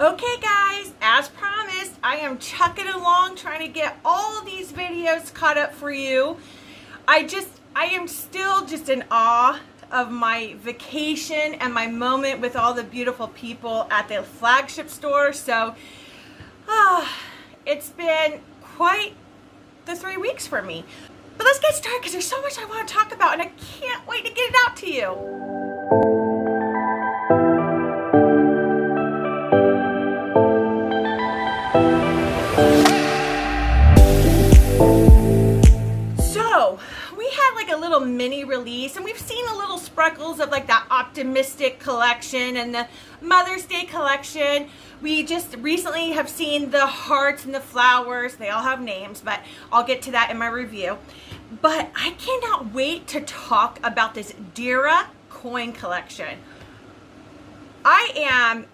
Okay guys, as promised, I am chucking along trying to get all these videos caught up for you. I am still just in awe of my vacation and my moment with all the beautiful people at the flagship store. So it's been quite the 3 weeks for me. But let's get started because there's so much I want to talk about and I can't wait to get it out to you. A little mini release, and we've seen a little sprinkles of like that optimistic collection and the Mother's Day collection. We just recently have seen the hearts and the flowers. They all have names, but I'll get to that in my review. But I cannot wait to talk about this Dira coin collection. I am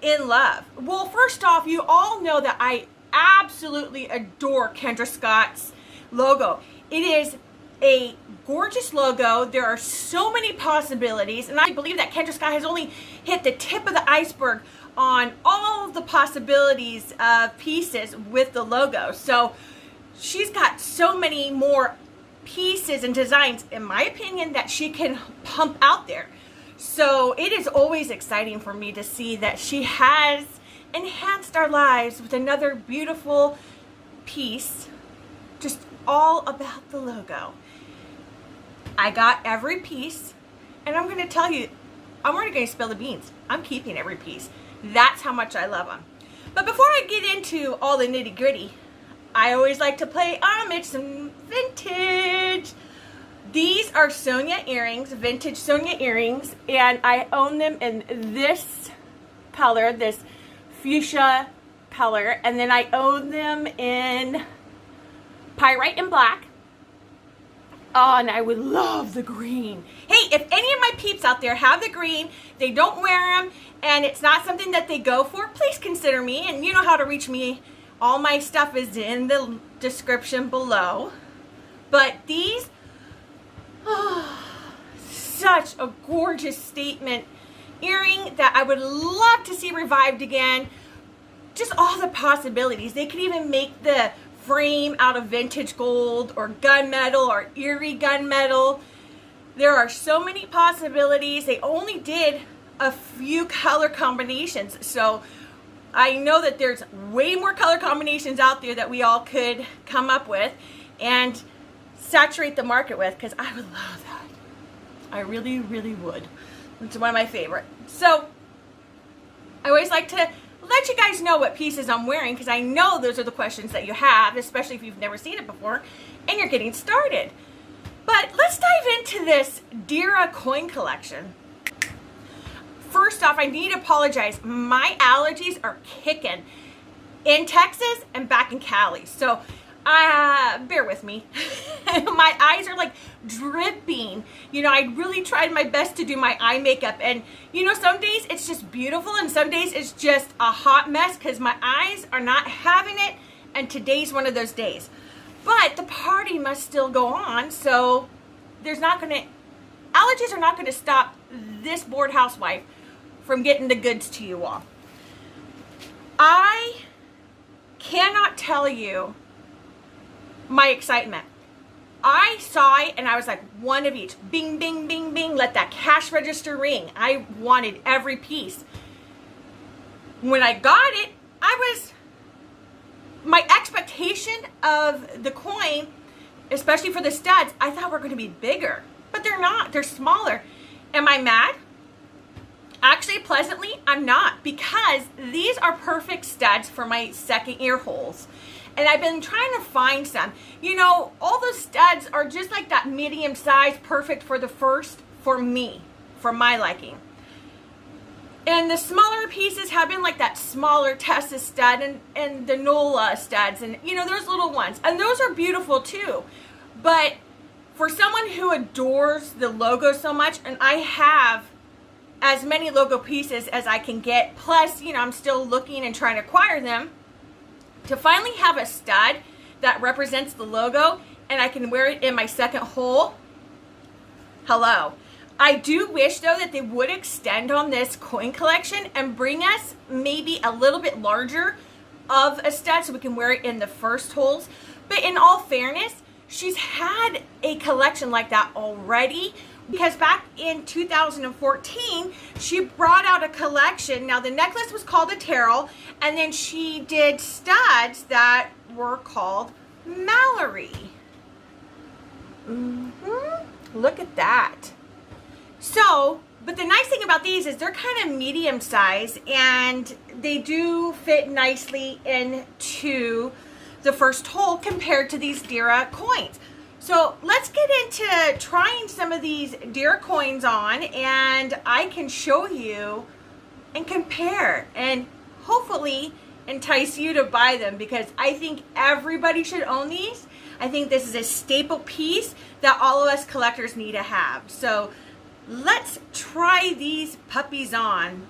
in love. Well, first off, you all know that I absolutely adore Kendra Scott's logo. It is a gorgeous logo. There are so many possibilities, and I believe that Kendra Scott has only hit the tip of the iceberg on all of the possibilities of pieces with the logo. So she's got so many more pieces and designs, in my opinion, that she can pump out there. So it is always exciting for me to see that she has enhanced our lives with another beautiful piece, just all about the logo. I got every piece, and I'm going to tell you, I'm already going to spill the beans. I'm keeping every piece. That's how much I love them. But before I get into all the nitty gritty, I always like to play homage, some vintage. These are Sonia earrings, vintage Sonia earrings, and I own them in this color, this fuchsia color, and then I own them in pyrite and black. Oh, and I would love the green. Hey, if any of my peeps out there have the green, they don't wear them, and it's not something that they go for, please consider me. And you know how to reach me. All my stuff is in the description below. But these, such a gorgeous statement earring that I would love to see revived again. Just all the possibilities. They could even make the frame out of vintage gold or gunmetal or erie gunmetal. There are so many possibilities. They only did a few color combinations, so I know that there's way more color combinations out there that we all could come up with and saturate the market with, because I would love that. I really, really would. It's one of my favorite. So I always like to let you guys know what pieces I'm wearing, because I know those are the questions that you have, especially if you've never seen it before and you're getting started. But let's dive into this Dira coin collection. First off, I need to apologize. My allergies are kicking in Texas and back in Cali, so bear with me. My eyes are like dripping. You know, I really tried my best to do my eye makeup, and you know, some days it's just beautiful and some days it's just a hot mess because my eyes are not having it, and today's one of those days. But the party must still go on, so allergies are not gonna stop this bored housewife from getting the goods to you all. I cannot tell you my excitement. I saw it and I was like, one of each. Bing, bing, bing, bing. Let that cash register ring. I wanted every piece. When I got it, my expectation of the coin, especially for the studs, I thought were going to be bigger. But they're not. They're smaller. Am I mad? Actually, pleasantly, I'm not, because these are perfect studs for my second ear holes. And I've been trying to find some. You know, all the studs are just like that medium size, perfect for the first, for me, for my liking. And the smaller pieces have been like that smaller Tessa stud and the Nola studs, and you know, those little ones. And those are beautiful too. But for someone who adores the logo so much, and I have as many logo pieces as I can get, plus, you know, I'm still looking and trying to acquire them, to finally have a stud that represents the logo and I can wear it in my second hole, hello. I do wish though that they would extend on this coin collection and bring us maybe a little bit larger of a stud so we can wear it in the first holes. But in all fairness, she's had a collection like that already, because back in 2014 she brought out a collection. Now the necklace was called a Terrell, and then she did studs that were called Mallory. Look at that. So, but the nice thing about these is they're kind of medium size, and they do fit nicely into the first hole compared to these Dira coins. So let's get into trying some of these Dira coins on, and I can show you and compare and hopefully entice you to buy them, because I think everybody should own these. I think this is a staple piece that all of us collectors need to have. So let's try these puppies on.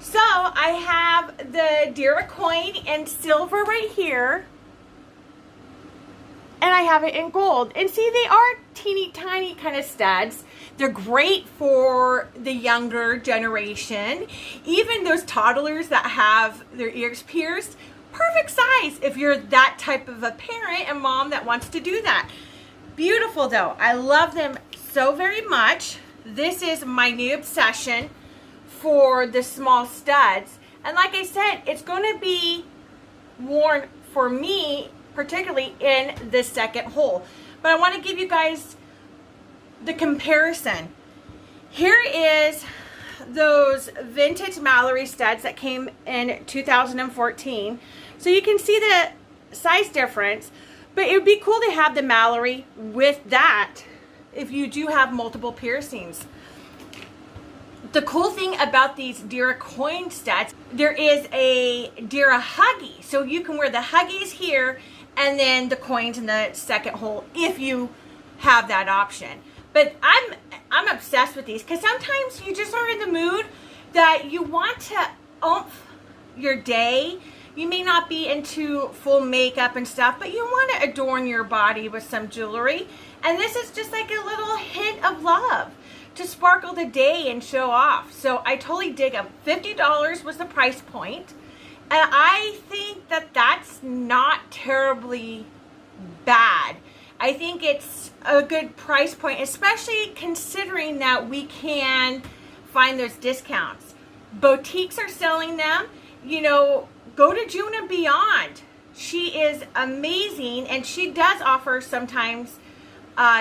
So I have the Dira coin in silver right here, and I have it in gold. And see, they are teeny tiny kind of studs. They're great for the younger generation. Even those toddlers that have their ears pierced, perfect size if you're that type of a parent and mom that wants to do that. Beautiful though. I love them so very much. This is my new obsession for the small studs. And like I said, it's going to be worn for me, particularly in the second hole. But I want to give you guys the comparison. Here is those vintage Mallory studs that came in 2014. So you can see the size difference, but it would be cool to have the Mallory with that if you do have multiple piercings. The cool thing about these Dira coin studs, there is a Dira Huggy. So you can wear the Huggies here and then the coins in the second hole if you have that option. But I'm obsessed with these, because sometimes you just are in the mood that you want to oomph your day. You may not be into full makeup and stuff, but you want to adorn your body with some jewelry. And this is just like a little hint of love to sparkle the day and show off. So I totally dig them. $50 was the price point. And I think that that's not terribly bad. I think it's a good price point, especially considering that we can find those discounts. Boutiques are selling them. You know, go to June and Beyond. She is amazing, and she does offer sometimes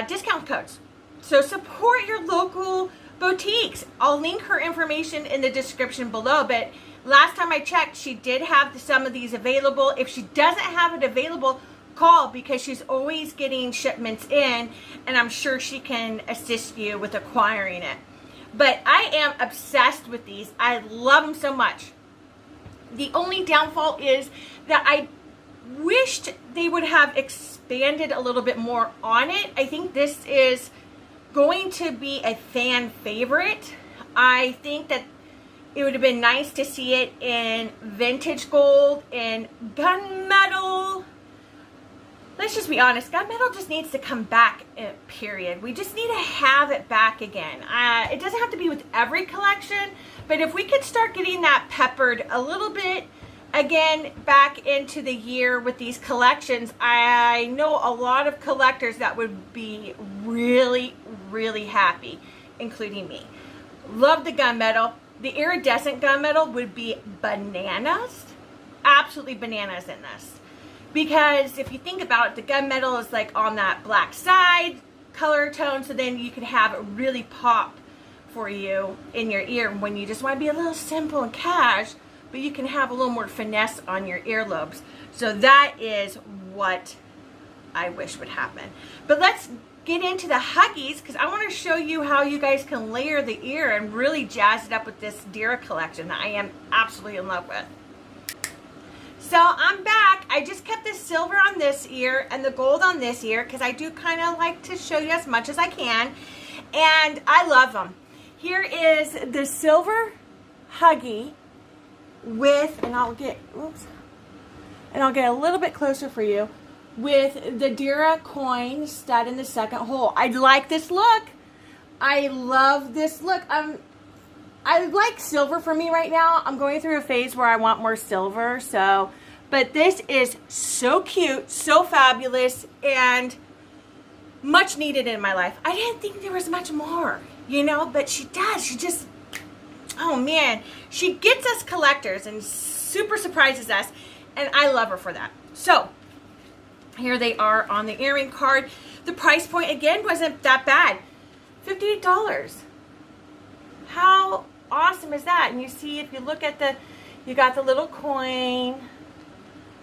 discount codes. So support your local boutiques. I'll link her information in the description below, but last time I checked, she did have some of these available. If she doesn't have it available, call, because she's always getting shipments in, and I'm sure she can assist you with acquiring it. But I am obsessed with these. I love them so much. The only downfall is that I wished they would have expanded a little bit more on it. I think this is going to be a fan favorite. I think that it would have been nice to see it in vintage gold, in gunmetal. Let's just be honest, gunmetal just needs to come back, period. We just need to have it back again. It doesn't have to be with every collection, but if we could start getting that peppered a little bit again back into the year with these collections, I know a lot of collectors that would be really, really happy, including me. Love the gunmetal. The iridescent gunmetal would be bananas. Absolutely bananas in this. Because if you think about it, the gunmetal is like on that black side color tone, so then you could have it really pop for you in your ear when you just want to be a little simple and cash, but you can have a little more finesse on your earlobes. So that is what I wish would happen. But let's get into the Huggies, because I want to show you how you guys can layer the ear and really jazz it up with this Dira collection that I am absolutely in love with. So I'm back. I just kept the silver on this ear and the gold on this ear, because I do kind of like to show you as much as I can. And I love them. Here is the silver Huggy with, and I'll get a little bit closer for you, with the Dira coin stud in the second hole. I like this look. I love this look. I like silver for me right now. I'm going through a phase where I want more silver, so, but this is so cute, so fabulous, and much needed in my life. I didn't think there was much more, you know, but she does. She just, oh man, she gets us collectors and super surprises us, and I love her for that. So here they are on the earring card. The price point again wasn't that bad, $58. How awesome is that? And you see, if you look at the, you got the little coin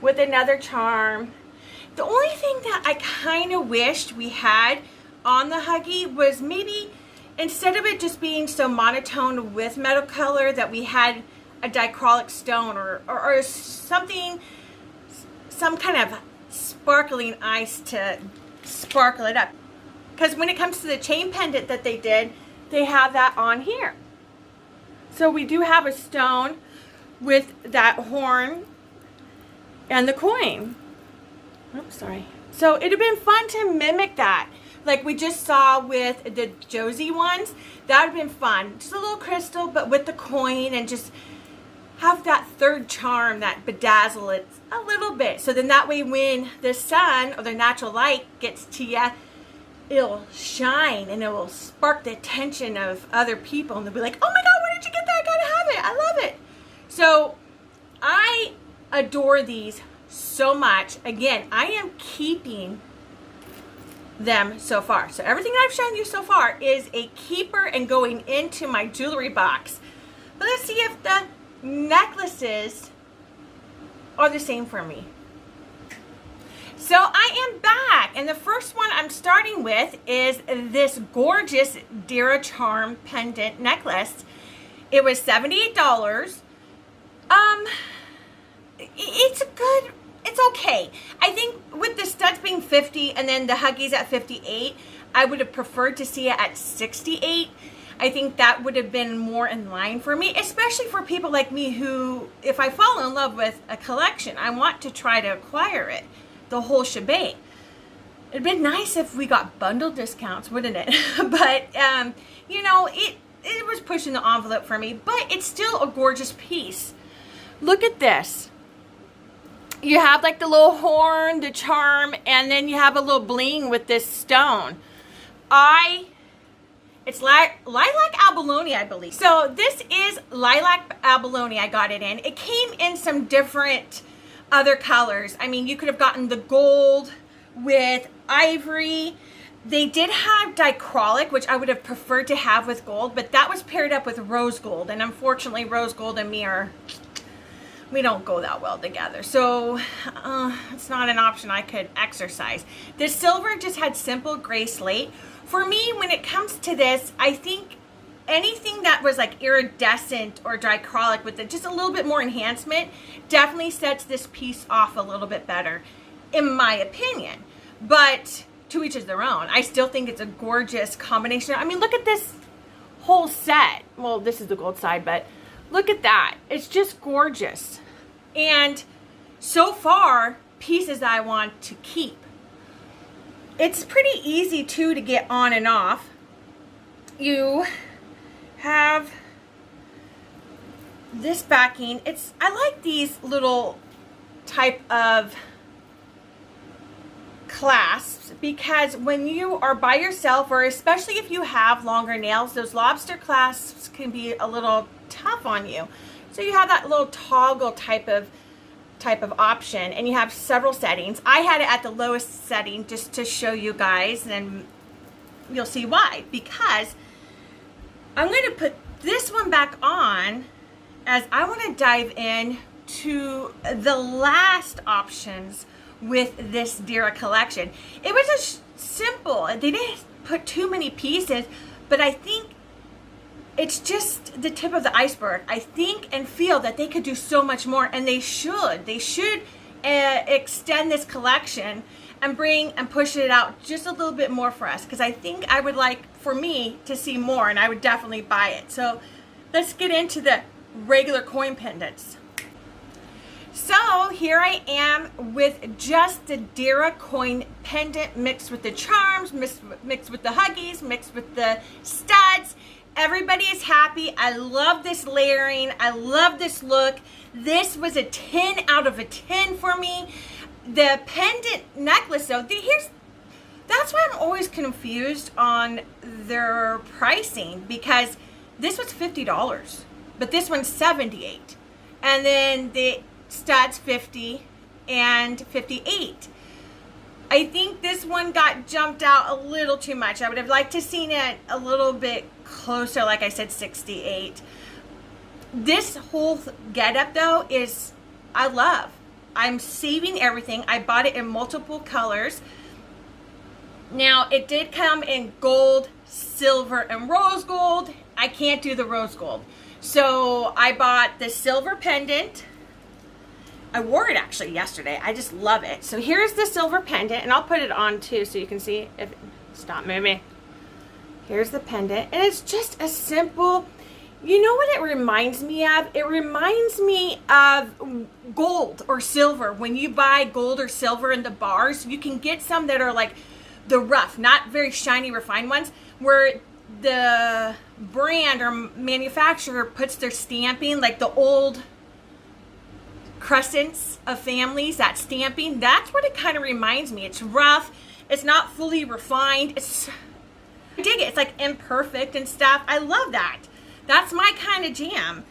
with another charm. The only thing that I kind of wished we had on the Huggy was maybe instead of it just being so monotone with metal color, that we had a dichroic stone or something, some kind of sparkling ice to sparkle it up. Because when it comes to the chain pendant that they did, they have that on here. So we do have a stone with that horn and the coin. Oops, sorry. So it'd have been fun to mimic that, like we just saw with the Josie ones. That would have been fun. Just a little crystal, but with the coin, and just have that third charm that bedazzle it a little bit. So then that way when the sun or the natural light gets to you, it'll shine and it will spark the attention of other people, and they'll be like, oh my God, where did you get that? I gotta have it. I love it. So I adore these so much. Again, I am keeping them so far. So everything I've shown you so far is a keeper and going into my jewelry box. But let's see if the necklaces are the same for me. So I am back, and the first one I'm starting with is this gorgeous Dira charm pendant necklace. It was $78. It's okay. I think with the studs being 50 and then the Huggies at 58, I would have preferred to see it at 68. I think that would have been more in line for me, especially for people like me who, if I fall in love with a collection, I want to try to acquire it, the whole shebang. It'd been nice if we got bundle discounts, wouldn't it? But, you know, it was pushing the envelope for me, but it's still a gorgeous piece. Look at this. You have like the little horn, the charm, and then you have a little bling with this stone. It's lilac abalone, I believe. So this is lilac abalone. I got it in. It came in some different other colors. I mean, you could have gotten the gold with ivory. They did have dichroic, which I would have preferred to have with gold, but that was paired up with rose gold. And unfortunately, rose gold and me we don't go that well together. So it's not an option I could exercise. The silver just had simple gray slate. For me, when it comes to this, I think anything that was like iridescent or dichroic with just a little bit more enhancement definitely sets this piece off a little bit better, in my opinion. But to each is their own. I still think it's a gorgeous combination. I mean, look at this whole set. Well, this is the gold side, but look at that. It's just gorgeous. And so far, pieces that I want to keep. It's pretty easy too to get on and off. You have this backing. I like these little type of clasps, because when you are by yourself, or especially if you have longer nails, those lobster clasps can be a little tough on you. So you have that little toggle type of option, and you have several settings. I had it at the lowest setting just to show you guys, and you'll see why. Because I'm going to put this one back on, as I want to dive in to the last options with this Dira collection. It was just simple. They didn't put too many pieces, but I think it's just the tip of the iceberg. I think and feel that they could do so much more, and they should. They should extend this collection and bring and push it out just a little bit more for us, because I think I would like for me to see more, and I would definitely buy it. So let's get into the regular coin pendants. So here I am with just the Dira coin pendant mixed with the charms, mixed with the huggies, mixed with the studs. Everybody is happy. I love this layering. I love this look. This was a 10 out of a 10 for me. The pendant necklace though, that's why I'm always confused on their pricing, because this was $50, but this one's $78. And then the studs $50 and $58. I think this one got jumped out a little too much. I would have liked to seen it a little bit closer, like I said, $68. This whole getup though is, I love. I'm saving everything. I bought it in multiple colors. Now it did come in gold, silver, and rose gold. I can't do the rose gold. So I bought the silver pendant. I wore it actually yesterday. I just love it. So here's the silver pendant, and I'll put it on too so you can see. Stop moving. Here's the pendant, and it's just a simple, you know what it reminds me of? It reminds me of gold or silver. When you buy gold or silver in the bars, you can get some that are like the rough, not very shiny, refined ones, where the brand or manufacturer puts their stamping, like the old crescents of families, that stamping. That's what it kind of reminds me. It's rough. It's not fully refined. I dig it. It's like imperfect and stuff. I love that. That's my kind of jam.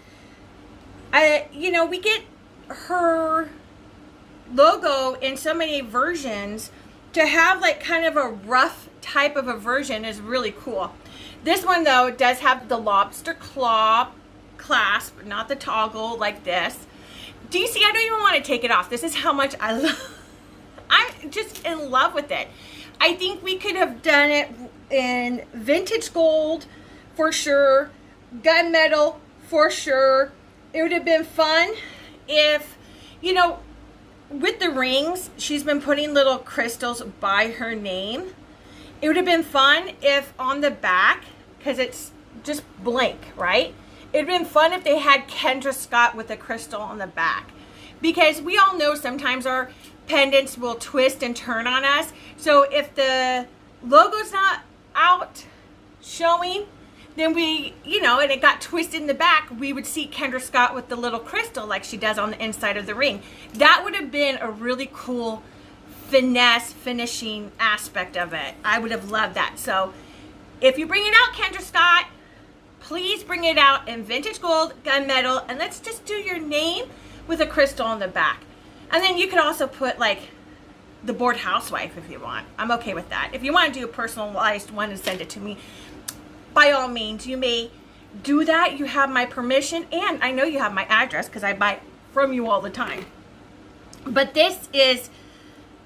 We get her logo in so many versions. To have like kind of a rough type of a version is really cool. This one though does have the lobster claw clasp, not the toggle like this. Do you see? I don't even want to take it off. This is how much I love. I'm just in love with it. I think we could have done it in vintage gold for sure, gunmetal for sure. It would have been fun if, with the rings, she's been putting little crystals by her name. It would have been fun if on the back, because it's just blank, right? It would have been fun if they had Kendra Scott with a crystal on the back. Because we all know sometimes our pendants will twist and turn on us. So if the logo's not out showing, then we, and it got twisted in the back, we would see Kendra Scott with the little crystal like she does on the inside of the ring. That would have been a really cool finesse finishing aspect of it. I would have loved that. So if you bring it out, Kendra Scott, please bring it out in vintage gold, gunmetal, and let's just do your name with a crystal on the back. And then you could also put like the bored housewife if you want. I'm okay with that. If you want to do a personalized one and send it to me, by all means, you may do that. You have my permission, and I know you have my address because I buy from you all the time. But this is,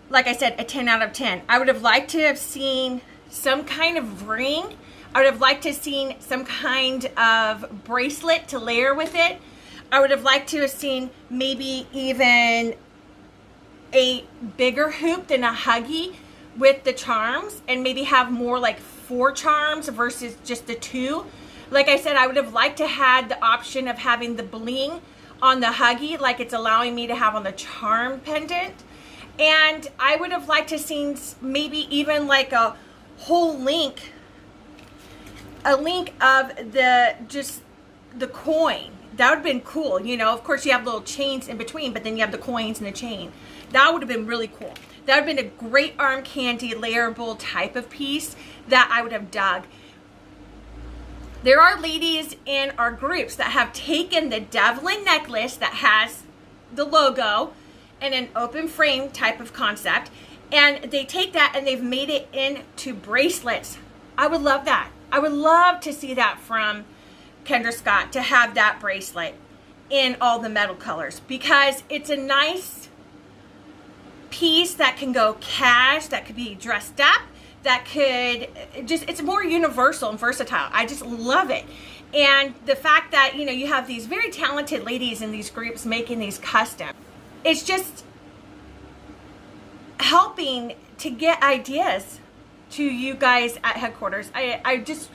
like I said, a 10 out of 10. I would have liked to have seen some kind of ring. I would have liked to have seen some kind of bracelet to layer with it. I would have liked to have seen maybe even a bigger hoop than a huggy with the charms, and maybe have more like 4 charms versus just the 2. Like I said, I would have liked to had the option of having the bling on the huggy like it's allowing me to have on the charm pendant. And I would have liked to seen maybe even like a whole link, of the coin. That would have been cool. Of course you have little chains in between, but then you have the coins and the chain. That would have been really cool. That would have been a great arm candy layerable type of piece that I would have dug. There are ladies in our groups that have taken the Devlin necklace that has the logo and an open frame type of concept, and they take that and they've made it into bracelets. I would love that. I would love to see that from Kendra Scott, to have that bracelet in all the metal colors, because it's a nice piece that can go cash, that could be dressed up, that could it's more universal and versatile. I just love it. And the fact that, you have these very talented ladies in these groups making these custom, it's just helping to get ideas to you guys at headquarters. I just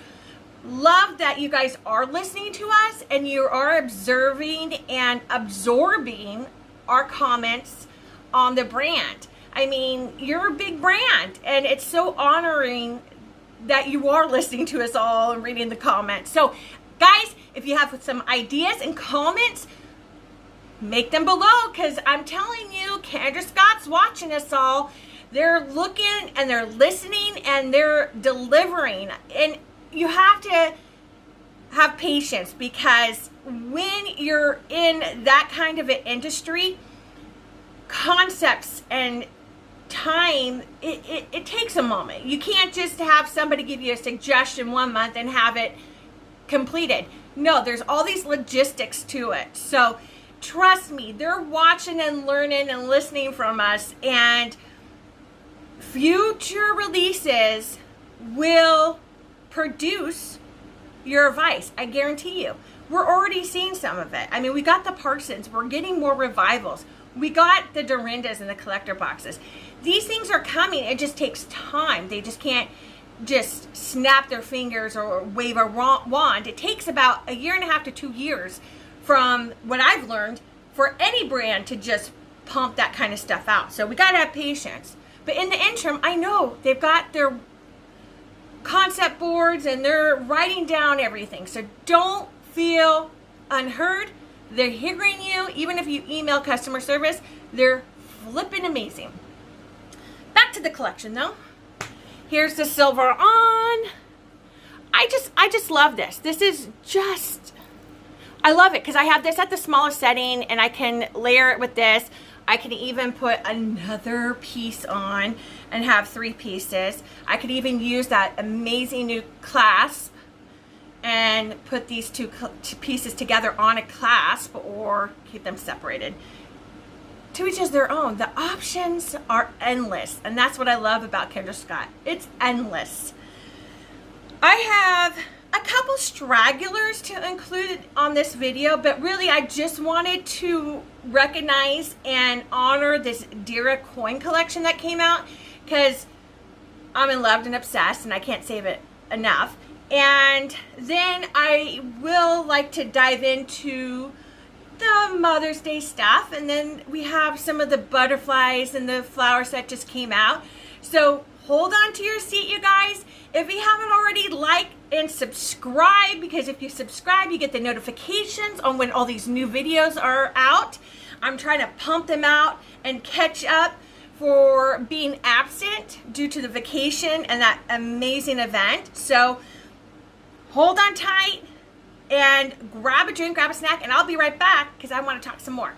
love that you guys are listening to us and you are observing and absorbing our comments on the brand. I mean, you're a big brand, and it's so honoring that you are listening to us all and reading the comments. So guys, if you have some ideas and comments, make them below, because I'm telling you, Kendra Scott's watching us all. They're looking and they're listening and they're delivering. And you have to have patience, because when you're in that kind of an industry, concepts and time, it takes a moment. You can't just have somebody give you a suggestion one month and have it completed. No, there's all these logistics to it. So trust me, they're watching and learning and listening from us, and future releases will produce your advice. I guarantee you. We're already seeing some of it. I mean, we got the Parsons. We're getting more revivals. We got the Dorindas and the collector boxes. These things are coming. It just takes time. They just can't just snap their fingers or wave a wand. It takes about 1.5 to 2 years, from what I've learned, for any brand to just pump that kind of stuff out. So we got to have patience. But in the interim, I know they've got their concept boards and they're writing down everything. So don't feel unheard. They're hearing you. Even if you email customer service, they're flipping amazing. Back to the collection though. Here's the silver on. I just love this. This is just, I love it because I have this at the smallest setting and I can layer it with this. I can even put another piece on and have 3 pieces. I could even use that amazing new clasp and put these two pieces together on a clasp, or keep them separated. To each is their own. The options are endless, and that's what I love about Kendra Scott. It's endless. I have a couple stragglers to include on this video, but really I just wanted to recognize and honor this Dira coin collection that came out, because I'm in love and obsessed and I can't save it enough. And then I will like to dive into the Mother's Day stuff, and then we have some of the butterflies and the flowers that just came out. So hold on to your seat, you guys. If you haven't already, like and subscribe, because if you subscribe, you get the notifications on when all these new videos are out. I'm trying to pump them out and catch up for being absent due to the vacation and that amazing event. So hold on tight and grab a drink, grab a snack, and I'll be right back because I want to talk some more.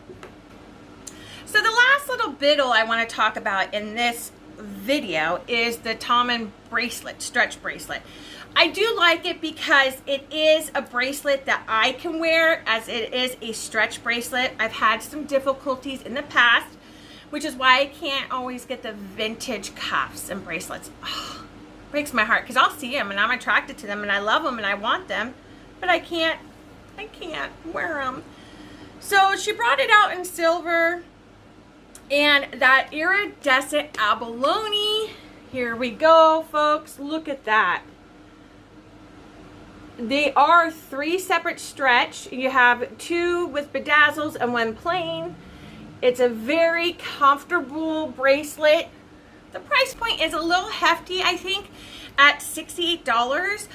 So the last little biddle I want to talk about in this video is the Tom bracelet, stretch bracelet. I do like it because it is a bracelet that I can wear, as it is a stretch bracelet. I've had some difficulties in the past, which is why I can't always get the vintage cuffs and bracelets. Oh, breaks my heart, because I'll see them and I'm attracted to them and I love them and I want them, but I can't wear them. So she brought it out in silver and that iridescent abalone. Here we go, folks. Look at that. They are 3 separate stretch. You have 2 with bedazzles and 1 plain. It's a very comfortable bracelet. The price point is a little hefty, I think, at $68.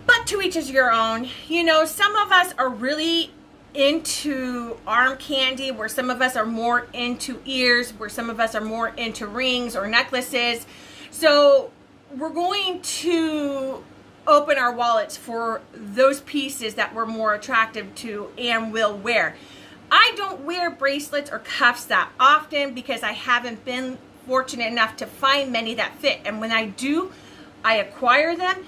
But to each is your own. You know, some of us are really into arm candy, where some of us are more into ears, where some of us are more into rings or necklaces. So we're going to open our wallets for those pieces that we're more attractive to and will wear. I don't wear bracelets or cuffs that often because I haven't been fortunate enough to find many that fit, and when I do, I acquire them.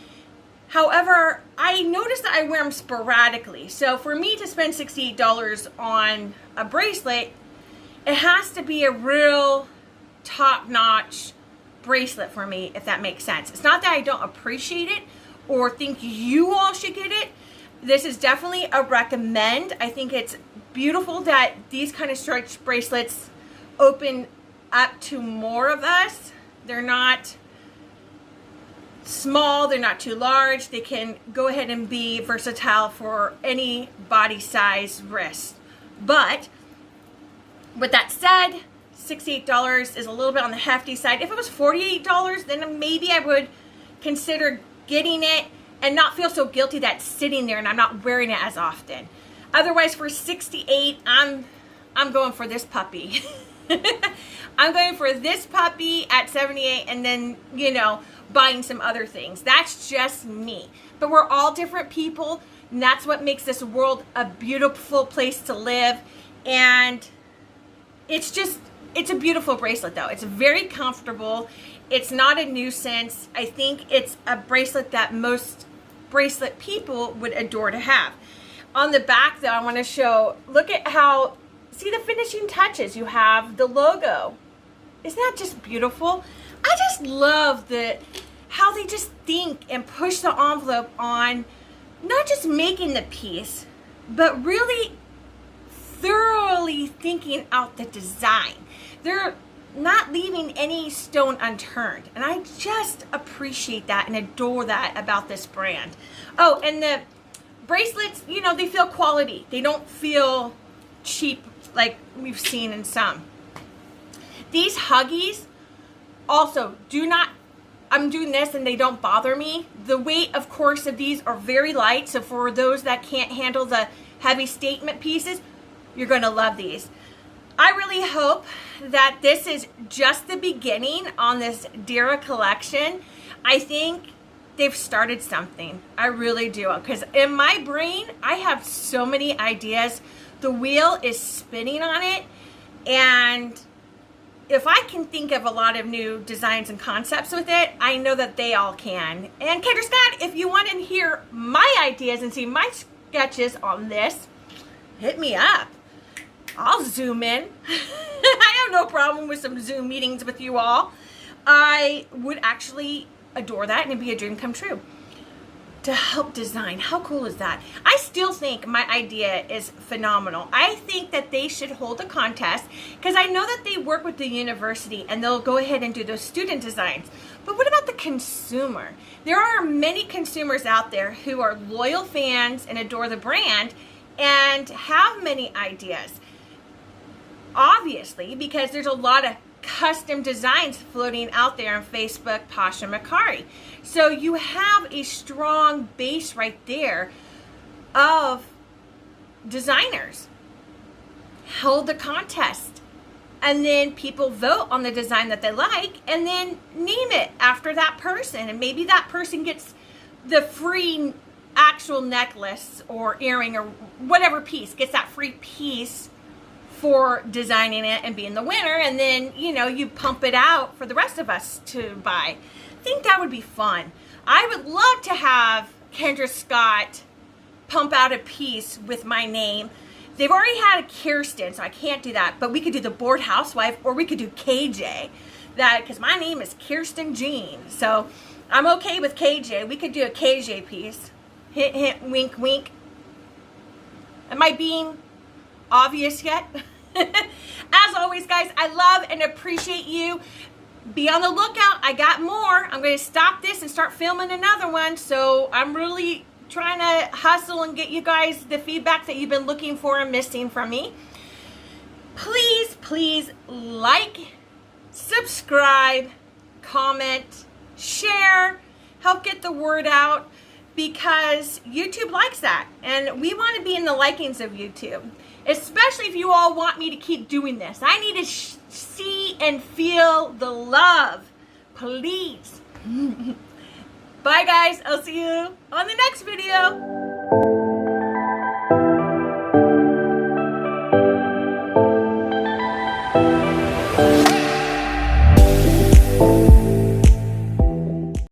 However, I notice that I wear them sporadically. So for me to spend $68 on a bracelet, it has to be a real top-notch bracelet for me, if that makes sense. It's not that I don't appreciate it or think you all should get it. This is definitely a recommend. I think it's beautiful that these kind of stretch bracelets open up to more of us. They're not small, they're not too large. They can go ahead and be versatile for any body size wrist. But With that said, $68 is a little bit on the hefty side. If it was $48, then maybe I would consider getting it and not feel so guilty that it's sitting there and I'm not wearing it as often. Otherwise, for $68, I'm going for this puppy. I'm going for this puppy at $78 and then, you know, buying some other things. That's just me. But we're all different people, and that's what makes this world a beautiful place to live. And it's a beautiful bracelet though. It's very comfortable. It's not a nuisance. I think it's a bracelet that most bracelet people would adore to have. On the back though, I want to show, look at how, see the finishing touches. You have the logo. Isn't that just beautiful? I just love how they just think and push the envelope on not just making the piece, but really thoroughly thinking out the design. They're not leaving any stone unturned. And I just appreciate that and adore that about this brand. Oh, and the bracelets, you know, they feel quality. They don't feel cheap like we've seen in some. These Huggies also do not, I'm doing this and they don't bother me. The weight, of course, of these are very light. So for those that can't handle the heavy statement pieces, you're going to love these. I really hope that this is just the beginning on this Dira collection. I think they've started something. I really do. Because in my brain, I have so many ideas. The wheel is spinning on it. And if I can think of a lot of new designs and concepts with it, I know that they all can. And Kendra Scott, if you want to hear my ideas and see my sketches on this, hit me up. I'll zoom in. I have no problem with some Zoom meetings with you all. I would actually adore that and it'd be a dream come true. To help design, how cool is that? I still think my idea is phenomenal. I think that they should hold a contest because I know that they work with the university and they'll go ahead and do those student designs. But what about the consumer? There are many consumers out there who are loyal fans and adore the brand and have many ideas. Obviously, because there's a lot of custom designs floating out there on Facebook, Pasha Makari. So you have a strong base right there of designers. Hold the contest and then people vote on the design that they like and then name it after that person, and maybe that person gets the free actual necklace or earring or whatever piece, gets that free piece for designing it and being the winner, and then, you know, you pump it out for the rest of us to buy. I think that would be fun. I would love to have Kendra Scott pump out a piece with my name. They've already had a Kristen, so I can't do that, but we could do the Bored Housewife, or we could do KJ, that because my name is Kirsten Jean, so I'm okay with KJ. We could do a KJ piece. Hint, hint, wink, wink. Am I being obvious yet? As always, guys, I love and appreciate you. Be on the lookout. I got more. I'm going to stop this and start filming another one. So I'm really trying to hustle and get you guys the feedback that you've been looking for and missing from me. Please, please like, subscribe, comment, share, help get the word out, because YouTube likes that. And we want to be in the likings of YouTube. Especially if you all want me to keep doing this. I need to see and feel the love. Please. Bye, guys. I'll see you on the next video.